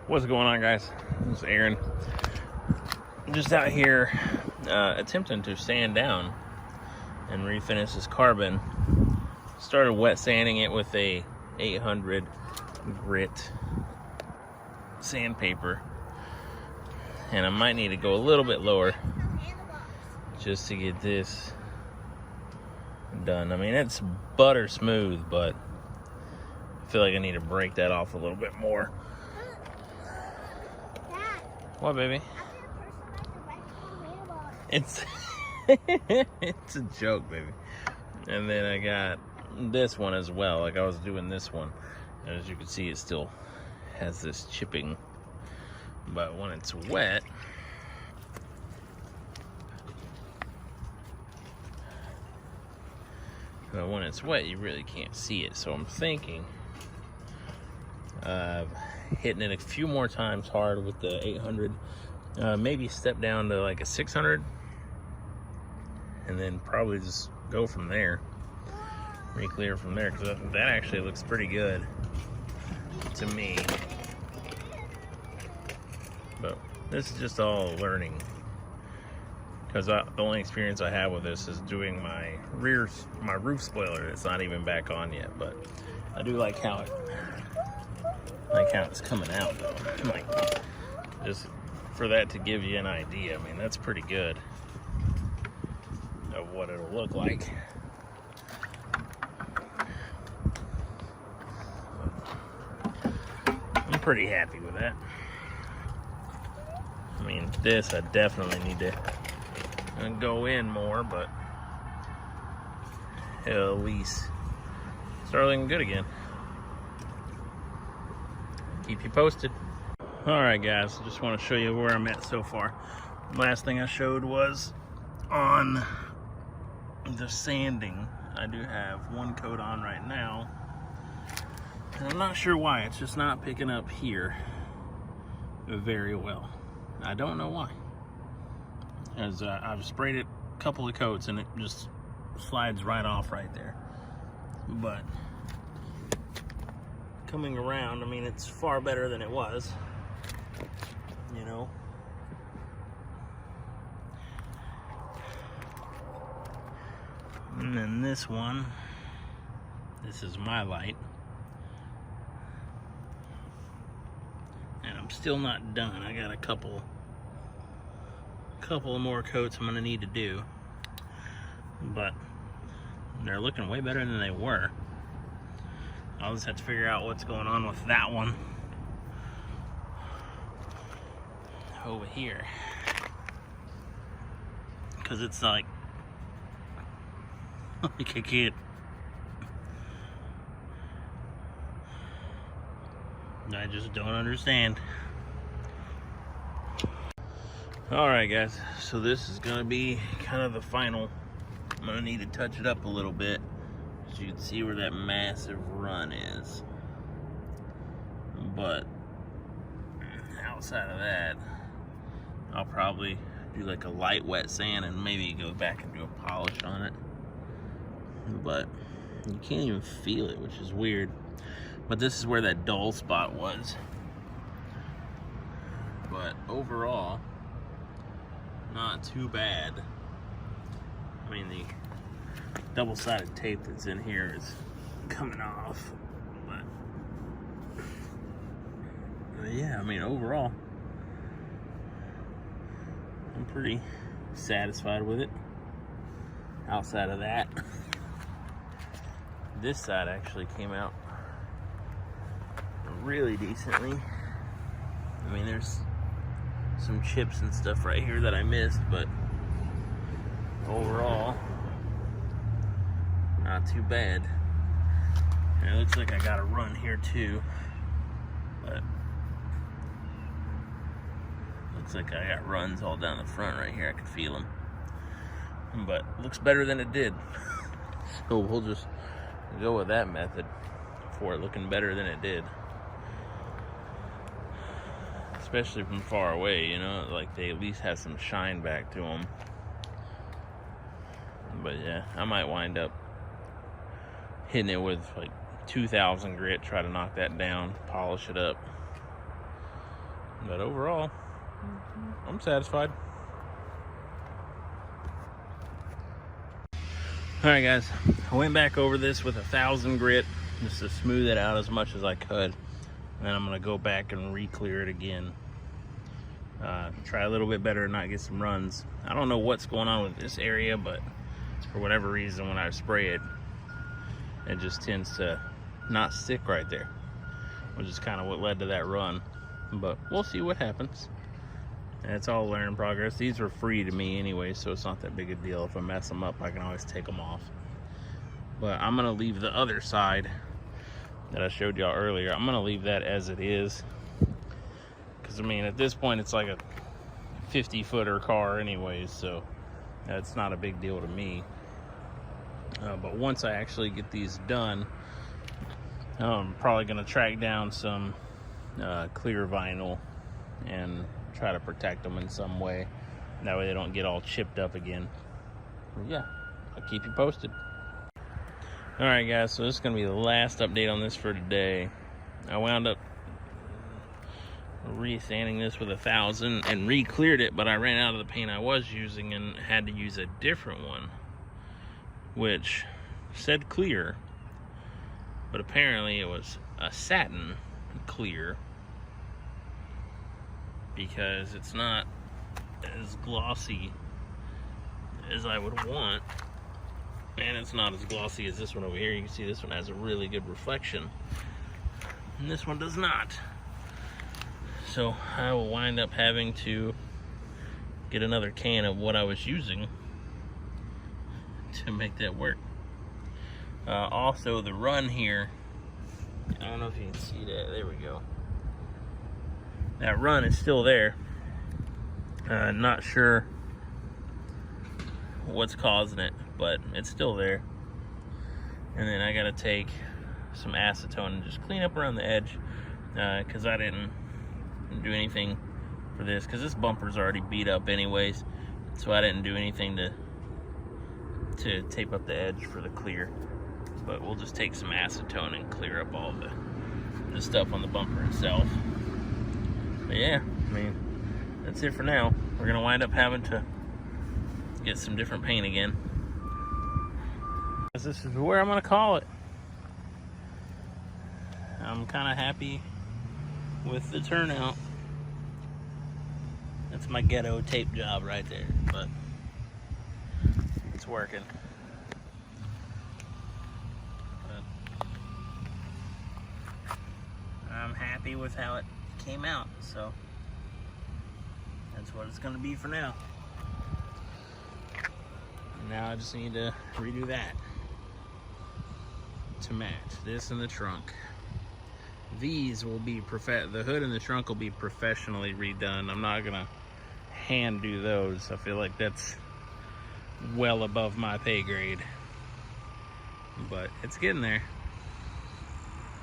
What's going on, guys? This is Aaron. I'm just out here attempting to sand down and refinish this carbon. Started wet sanding it with a 800 grit sandpaper, and I might need to go a little bit lower just to get this done. I mean, it's butter smooth, but I feel like I need to break that off a little bit more. What, baby? It's it's a joke, baby. And then I got this one as well. Like, I was doing this one, and as you can see, it still has this chipping. But when it's wet, you really can't see it. So I'm thinking hitting it a few more times hard with the 800, maybe step down to like a 600, and then probably just go from there, re-clear from there, because that actually looks pretty good to me. But this is just all learning, because the only experience I have with this is doing my roof spoiler. It's not even back on yet, but I do like how it's coming out, though. Like, just for that to give you an idea, I mean, that's pretty good of what it'll look like. I'm pretty happy with that. I mean, this I definitely need to go in more, but it'll at least start looking good again. Keep you posted. Alright, guys, just want to show you where I'm at so far. Last thing I showed was on the sanding. I do have one coat on right now, and I'm not sure why. It's just not picking up here very well. I don't know why. As I've sprayed it a couple of coats and it just slides right off right there. But coming around, I mean, it's far better than it was, you know. And then this one, this is my light, and I'm still not done. I got a couple of more coats I'm gonna need to do, but they're looking way better than they were. I'll just have to figure out what's going on with that one over here, because it's like I can't. I just don't understand. Alright, guys, so this is gonna be kind of the final. I'm gonna need to touch it up a little bit so you can see where that massive run is. But outside of that, I'll probably do like a light wet sand and maybe go back and do a polish on it. But you can't even feel it, which is weird. But this is where that dull spot was. But overall, not too bad. I mean, the double-sided tape that's in here is coming off, but yeah, I mean, overall, I'm pretty satisfied with it. Outside of that, this side actually came out really decently. I mean, there's some chips and stuff right here that I missed, but overall, not too bad. And it looks like I got a run here too, but looks like I got runs all down the front right here. I can feel them, but it looks better than it did. So we'll just go with that method for it looking better than it did. Especially from far away, you know, like they at least have some shine back to them. But yeah, I might wind up hitting it with like 2000 grit, try to knock that down, polish it up. But overall, I'm satisfied. All right, guys, I went back over this with 1,000 grit just to smooth it out as much as I could. Then I'm gonna go back and re-clear it again. Try a little bit better and not get some runs. I don't know what's going on with this area, but for whatever reason, when I spray it, it just tends to not stick right there, which is kind of what led to that run. But we'll see what happens. And it's all learning progress. These were free to me anyway, so it's not that big a deal. If I mess them up, I can always take them off. But I'm gonna leave the other side that I showed y'all earlier. I'm gonna leave that as it is, because I mean, at this point, it's like a 50-footer car anyways, so that's not a big deal to me. But once I actually get these done, I'm probably gonna track down some clear vinyl and try to protect them in some way. That way they don't get all chipped up again. But yeah, I'll keep you posted. All right, guys, so this is gonna be the last update on this for today. I wound up re-sanding this with 1,000 and re-cleared it, but I ran out of the paint I was using and had to use a different one, which said clear, but apparently it was a satin clear, because it's not as glossy as I would want, and it's not as glossy as this one over here. You can see this one has a really good reflection, and this one does not. So I will wind up having to get another can of what I was using to make that work. Also, the run here, I don't know if you can see that. There we go. That run is still there. Not sure what's causing it, but it's still there. And then I gotta take some acetone and just clean up around the edge, because I didn't do anything for this, because this bumper's already beat up anyways, so I didn't do anything to tape up the edge for the clear. But we'll just take some acetone and clear up all the stuff on the bumper itself. But yeah, I mean, that's it for now. We're gonna wind up having to get some different paint again. This is where I'm gonna call it. I'm kind of happy with the turnout. That's my ghetto tape job right there, but it's working. But I'm happy with how it came out, so that's what it's gonna be for now. And now I just need to redo that to match this in the trunk. These will be the hood and the trunk will be professionally redone. I'm not gonna hand do those. I feel like that's well above my pay grade, but it's getting there.